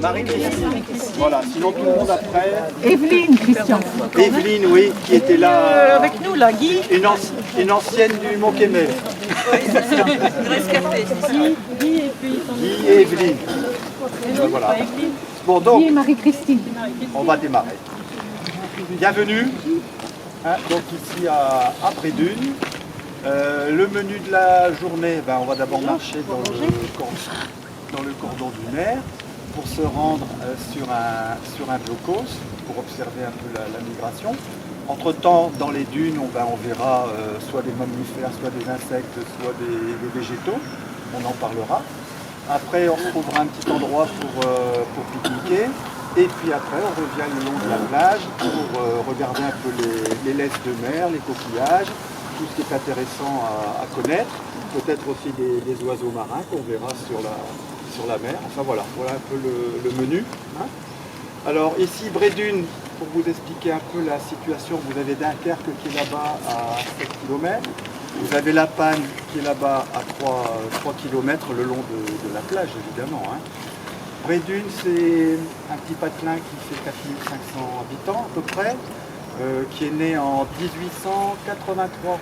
Marie-Christine. Voilà, sinon tout le monde après. Evelyne, Christian. Evelyne, oui, qui était là. Avec nous, là, Guy. Une ancienne du Mont-Kémel. Rescapé. Guy et puis... Guy et Evelyne. Voilà. Bon, donc, Guy et Marie-Christine. on va démarrer. Bienvenue, hein, donc ici à Brédune. Le menu de la journée, ben, on va d'abord marcher dans le cordon dunaire pour se rendre sur un blocos pour observer un peu la migration. Entre-temps, dans les dunes, on verra soit des mammifères, soit des insectes, soit des végétaux. On en parlera. Après, on se trouvera un petit endroit pour pique-niquer. Et puis après, on revient le long de la plage pour regarder un peu les laisses de mer, les coquillages, tout ce qui est intéressant à connaître. Peut-être aussi des oiseaux marins qu'on verra sur la mer. Enfin voilà un peu le menu. Hein. Alors ici, Brédune, pour vous expliquer un peu la situation, vous avez Dunkerque qui est là-bas à 7 km. Vous avez La Panne qui est là-bas à 3 km le long de la plage, évidemment. Hein. Brédune, c'est un petit patelin qui fait 4500 habitants à peu près, qui est né en 1883.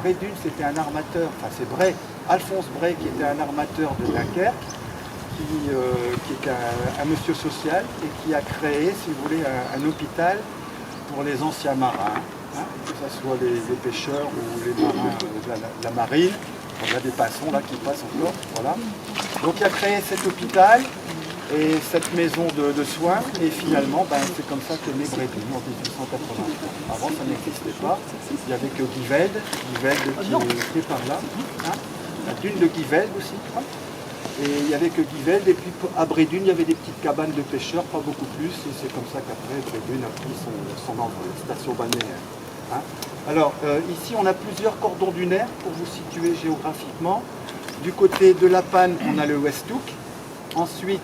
Brédune, c'était un armateur, enfin c'est Bray, Alphonse Bray qui était un armateur de Dunkerque, qui était un monsieur social et qui a créé, si vous voulez, un hôpital pour les anciens marins, hein, que ce soit les pêcheurs ou les marins de la marine. On a des passants là qui passent encore, voilà. Donc il a créé cet hôpital et cette maison de soins, et finalement, c'est comme ça qu'est né Brédune en 1883. Avant, ça n'existait pas. Il n'y avait que Guyvelde qui est par là, hein. La dune de Guyvelde aussi. Hein. Et il n'y avait que Guyvelde, et puis à Brédune, il y avait des petites cabanes de pêcheurs, pas beaucoup plus, et c'est comme ça qu'après, Brédune a pris son envol, station balnéaire. Hein. Alors, ici, on a plusieurs cordons dunaires pour vous situer géographiquement. Du côté de La Panne, on a le Westhoek. Ensuite,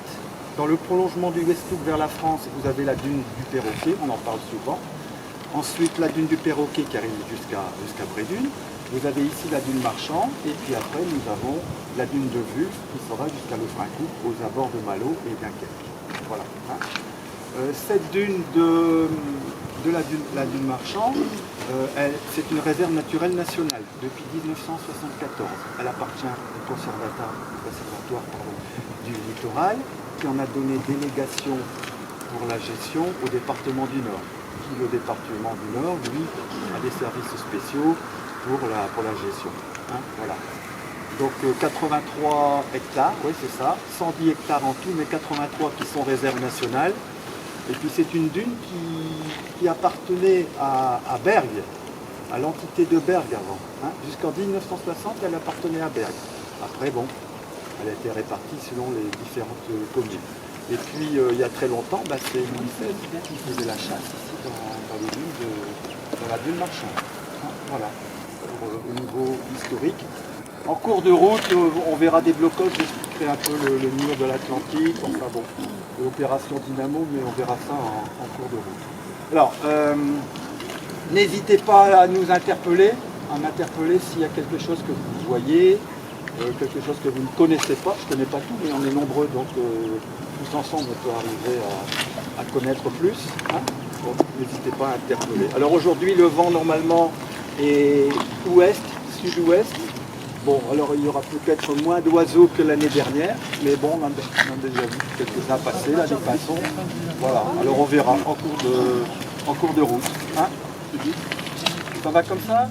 dans le prolongement du Westhoek vers la France, vous avez la dune du Perroquet, on en parle souvent. Ensuite, la dune du Perroquet qui arrive jusqu'à Brédune. Vous avez ici la dune Marchand, et puis après, nous avons la dune de Vulve qui sera jusqu'à Lefrancouc, aux abords de Malo et Dunkerque. Voilà. Hein. Cette dune la dune Marchand, c'est une réserve naturelle nationale depuis 1974. Elle appartient au conservatoire du littoral, qui en a donné délégation pour la gestion au département du Nord. Le département du Nord, lui, a des services spéciaux pour la gestion. Hein, voilà. Donc 83 hectares, oui c'est ça, 110 hectares en tout, mais 83 qui sont réserves nationales. Et puis c'est une dune qui appartenait à Bergue, à l'entité de Bergue avant. Hein. Jusqu'en 1960, elle appartenait à Bergue. Après, bon, elle a été répartie selon les différentes communes. Et puis, il y a très longtemps, c'est l'UNICEF qui faisait la chasse ici dans la dune Marchand. Hein, voilà, au niveau historique. En cours de route, on verra des blocages, j'expliquerai un peu le mur de l'Atlantique, enfin bon, l'opération Dynamo, mais on verra ça en cours de route. Alors, n'hésitez pas à nous interpeller, s'il y a quelque chose que vous voyez, quelque chose que vous ne connaissez pas. Je ne connais pas tout, mais on est nombreux, donc tous ensemble on peut arriver à connaître plus. Hein. Donc n'hésitez pas à interpeller. Alors aujourd'hui, le vent normalement est ouest, sud-ouest. Bon, alors il y aura peut-être moins d'oiseaux que l'année dernière, mais bon, on a déjà vu quelques-uns passer, là, des passants. Voilà, alors on verra en cours de route. Hein. Ça va comme ça ?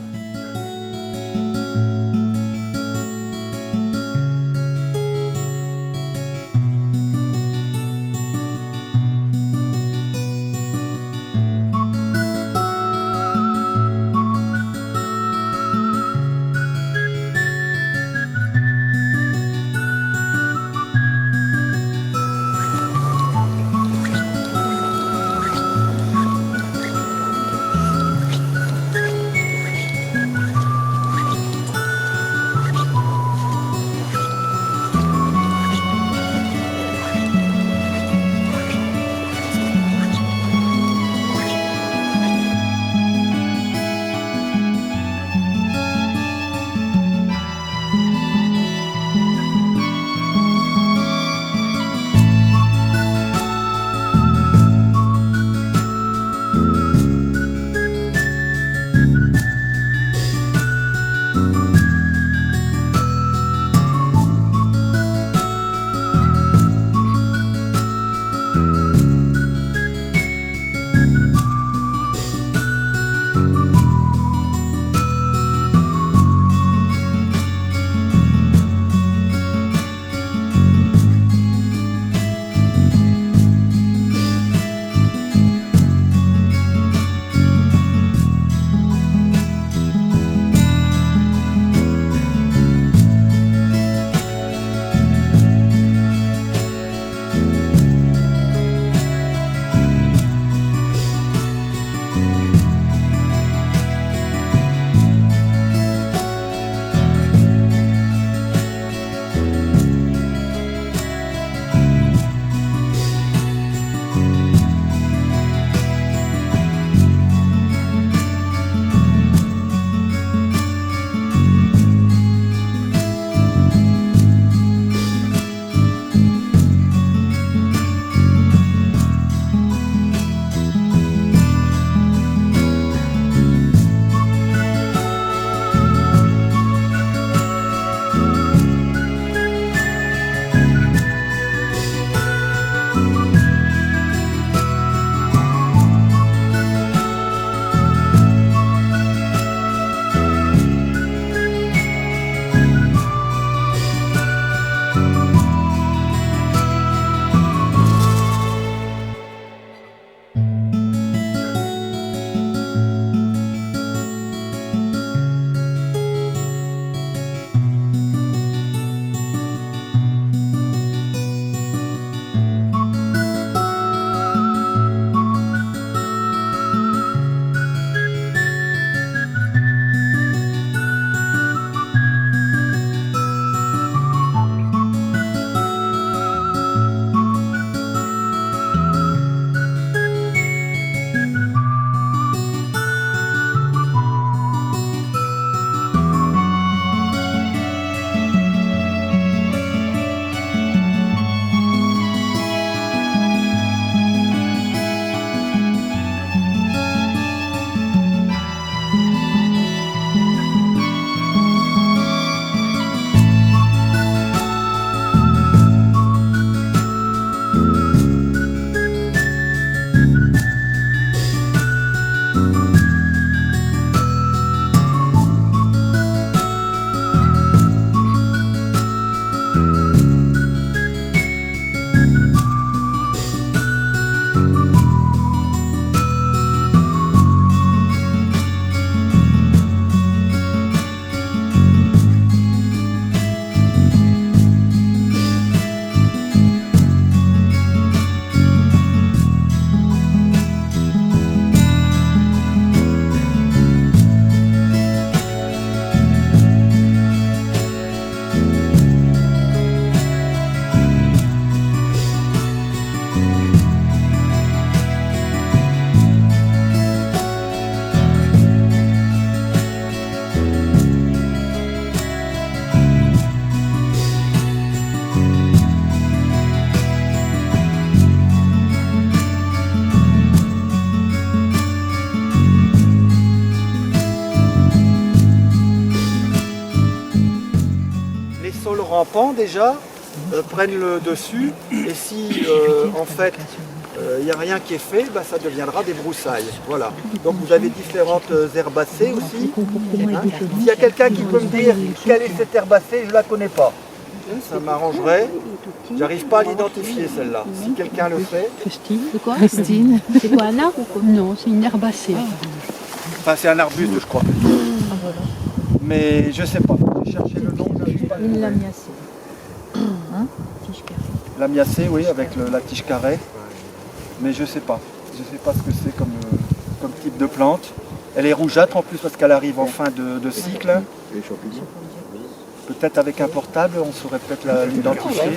pan déjà prennent le dessus. Et si en fait il n'y a rien qui est fait, bah, ça deviendra des broussailles. Voilà. Donc vous avez différentes herbacées aussi. Hein. S'il y a quelqu'un qui peut me dire quelle est cette herbacée, je ne la connais pas. Ça m'arrangerait. J'arrive pas à l'identifier celle-là. Si quelqu'un le fait. Christine. C'est quoi Christine. C'est quoi, un arbre ou quoi? Non, c'est une herbacée. Enfin c'est un arbuste je crois. Mais je sais pas. J'ai cherché le nom. Une lamiacée. Hein? L'amiacée, oui, avec la tige carrée. Mais je sais pas. Je sais pas ce que c'est comme type de plante. Elle est rougeâtre en plus parce qu'elle arrive en fin de cycle. Peut-être avec un portable, on saurait peut-être l'identifier.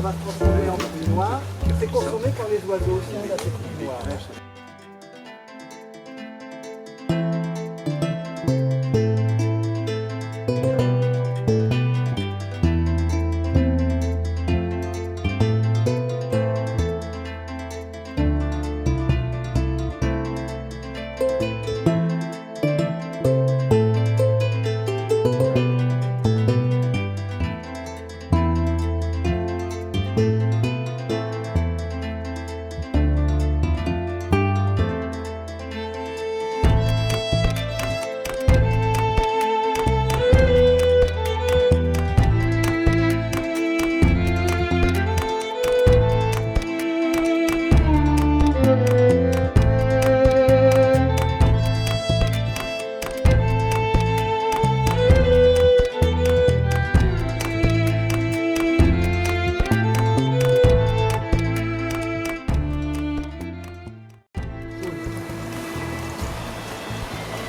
Va se transformer en pluie noire. C'est consommé par les oiseaux aussi, là, cette pluie noire.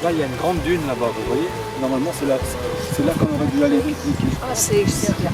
Là, il y a une grande dune là-bas, vous voyez. Normalement, c'est là qu'on aurait dû aller pique-niquer. Ah, c'est extérieur.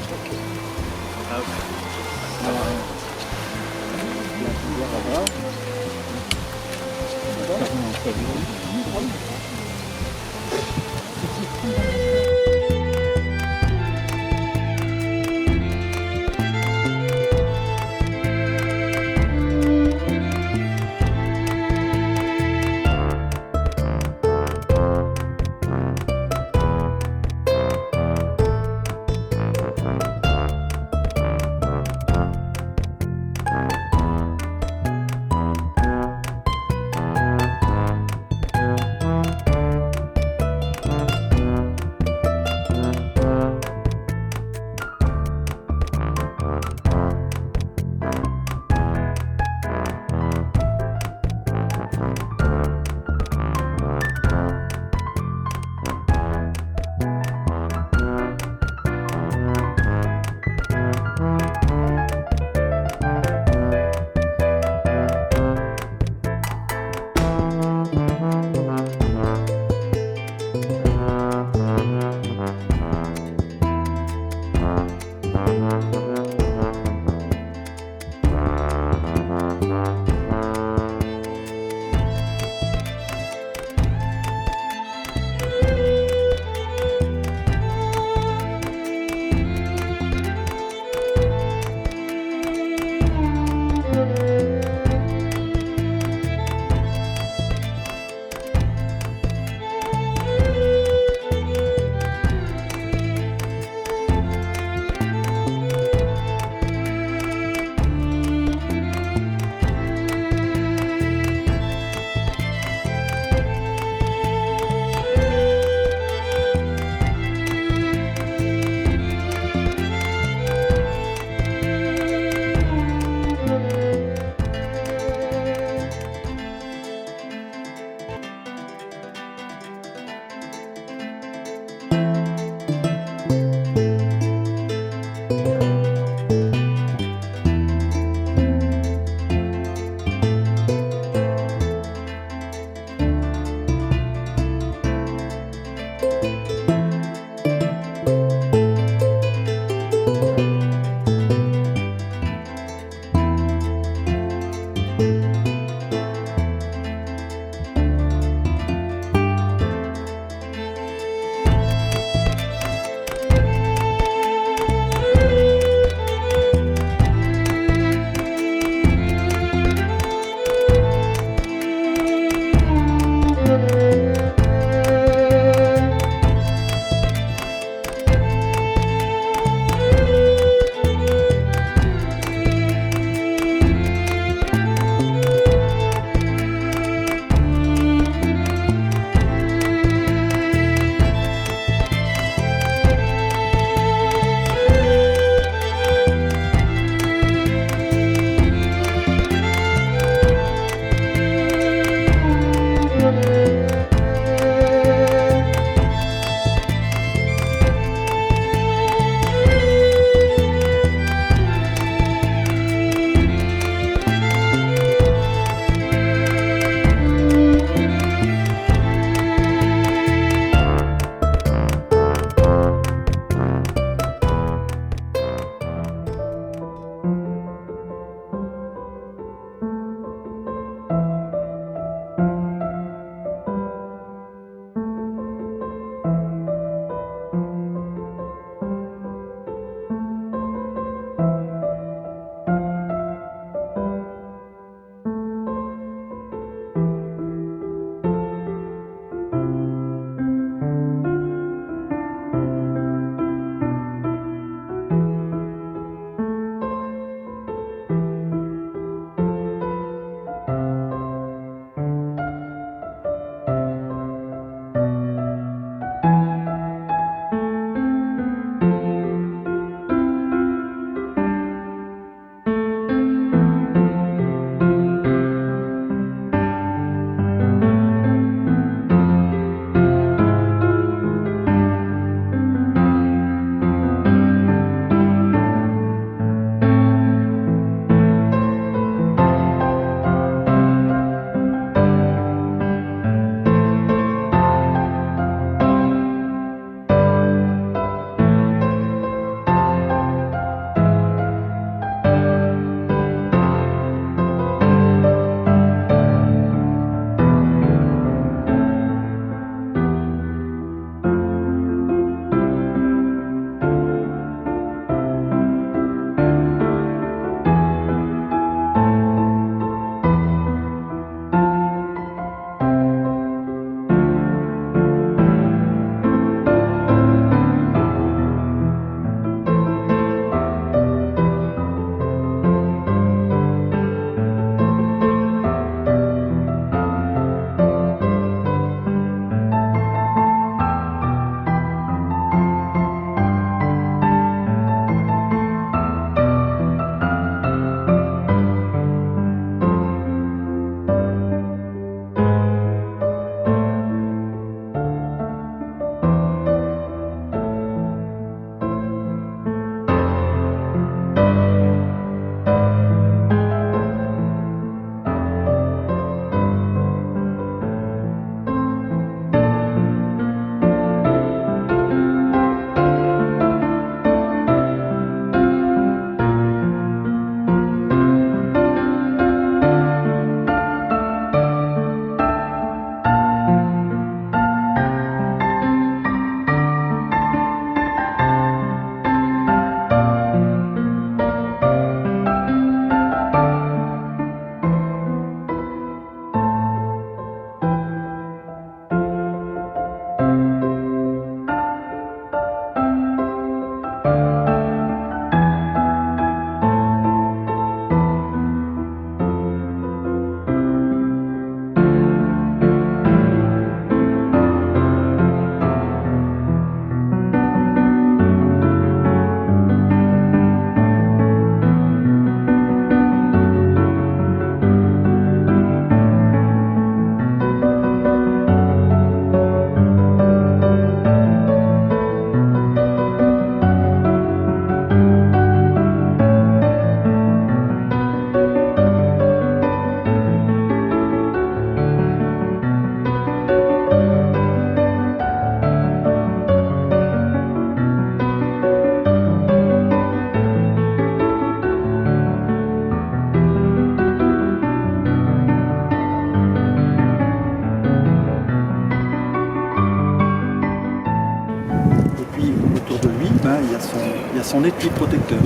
son étui protecteur.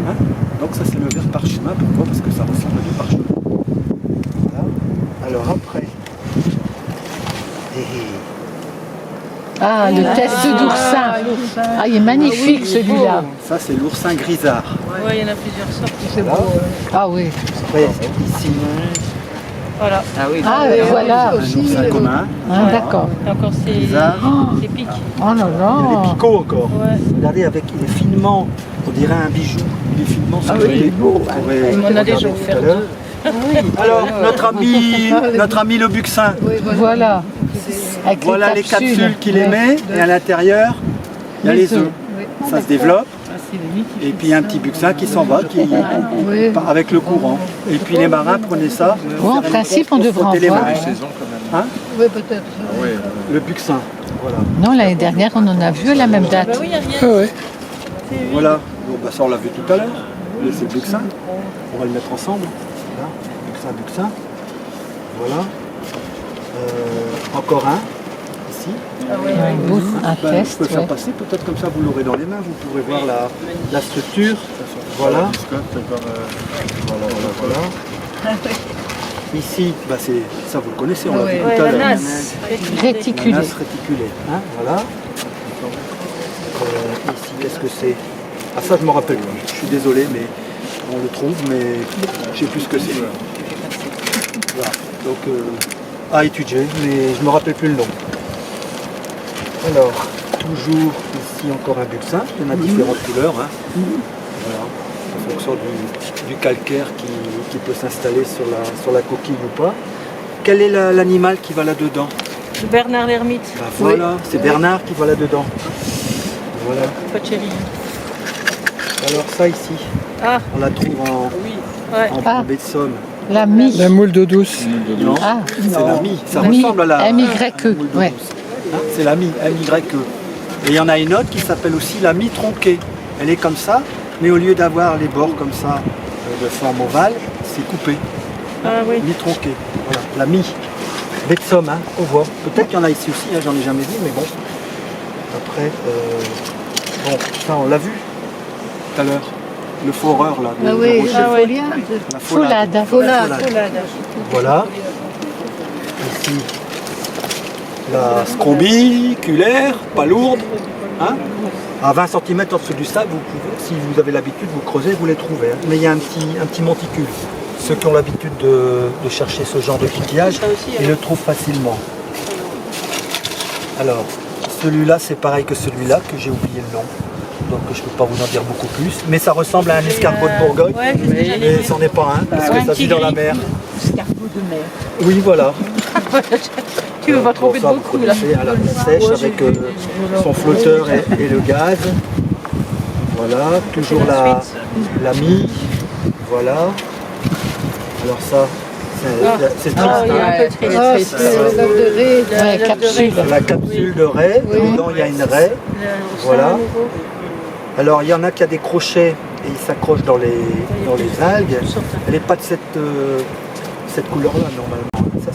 Hein? Donc ça c'est le verre parchemin. Pourquoi? Parce que ça ressemble à du parchemin. Voilà. Alors après, Ah, le test d'oursin. Ah, il est magnifique celui-là. ça c'est l'oursin grisard. Ouais, il y en a plusieurs sortes. Voilà. Ah oui. Après, ici, Voilà. Ah, voilà. un oursin commun. Ah, d'accord. Et encore Grisard. ces pics. Oh là Il y a là. des picots encore. Ouais. Regardez, avec, il est finement, on dirait un bijou. Il est finement sur Ah le oui. côté. On pourrait On en a regarder déjà tout offert à l'heure. deux. Alors, notre ami le buxin. Voilà. Avec Voilà les capsules qu'il émet. Et à l'intérieur, il y a les œufs. Ça se développe. Et puis il y a un petit buxin qui s'en va, qui part avec le courant. Et puis les marins prenaient ça. Bon, en principe, on devrait en frotter les voir. mains. Hein? Oui, peut-être. Le buxin. Voilà. Non, l'année dernière, on en a vu à la même date. Bah oui, il y a rien. Voilà. Bon, bah, ça on l'a vu tout à l'heure. Là, c'est le buxin. On va le mettre ensemble. Là. Buxin. Voilà. Encore un. Ici. Ah ouais, Un ouais. bout, un Bah, je test, peux faire ouais. passer, peut-être comme ça vous l'aurez dans les mains, vous pourrez voir la structure. Voilà. Voilà. Ici, bah ça vous le connaissez, on l'a vu Ouais, tout à la l'heure. nasse. Réticulé. La nasse réticulée. Hein, voilà. Ici, qu'est-ce que c'est? Ah ça, je ne me rappelle plus. Je suis désolé, mais on le trouve, mais je ne sais plus ce que c'est. Voilà. Donc, à étudier, mais je ne me rappelle plus le nom. Alors, toujours ici encore un buxin. Il y en a différentes couleurs. Hein. Voilà. En fonction du calcaire qui peut s'installer sur la coquille ou pas. Quel est l'animal qui va là-dedans? Bernard l'ermite. Bah, voilà, c'est Bernard qui va là-dedans. Voilà. Pacelli. Alors ça ici, Ah, on la trouve ouais. en baie de Somme. La mie. La moule d'eau douce. Non, Ah, c'est la mie. Ça mie, ressemble à la MYE, moule d'eau ouais. douce. Hein, c'est la mie, MYE. Et il y en a une autre qui s'appelle aussi la mie tronquée. Elle est comme ça, mais au lieu d'avoir les bords comme ça, de forme ovale, c'est coupé. Ah oui. Mie tronquée. Voilà, la mie. Baie de Somme, hein, on voit. Peut-être qu'il y en a ici aussi, hein, j'en ai jamais vu, mais bon. Après, bon, ça on l'a vu tout à l'heure. Le foreur là, de Rocher. La Foulade. Foulade. Voilà. Ici, la scombiculaire, pas lourde. Hein. À 20 cm en dessous du sable, vous pouvez, si vous avez l'habitude, vous creusez, vous les trouvez. Hein. Mais il y a un petit monticule. Ceux qui ont l'habitude de chercher ce genre de coquillage, ils le trouvent facilement. Alors, celui-là, c'est pareil que celui-là, que j'ai oublié le nom. Donc je ne peux pas vous en dire beaucoup plus. Mais ça ressemble à un escargot de Bourgogne. Ouais, c'est ce que j'allais Mais dire. c'en est pas un, parce que ça vit dans la mer. Escargot de mer. Oui, voilà. Tu veux pas tromper de ça, vous beaucoup là. connaissez, à la sèche avec son flotteur et le gaz. Voilà, toujours la mie. Voilà. Alors ça, c'est triste. Ah, il y a hein. un peu triste. Ah, c'est l'œuf de raie. Ouais, capsule. La capsule de raie, dedans il y a une raie. Voilà. Alors il y en a qui a des crochets et ils s'accrochent dans les algues. Elle n'est pas de cette couleur-là normalement. Ça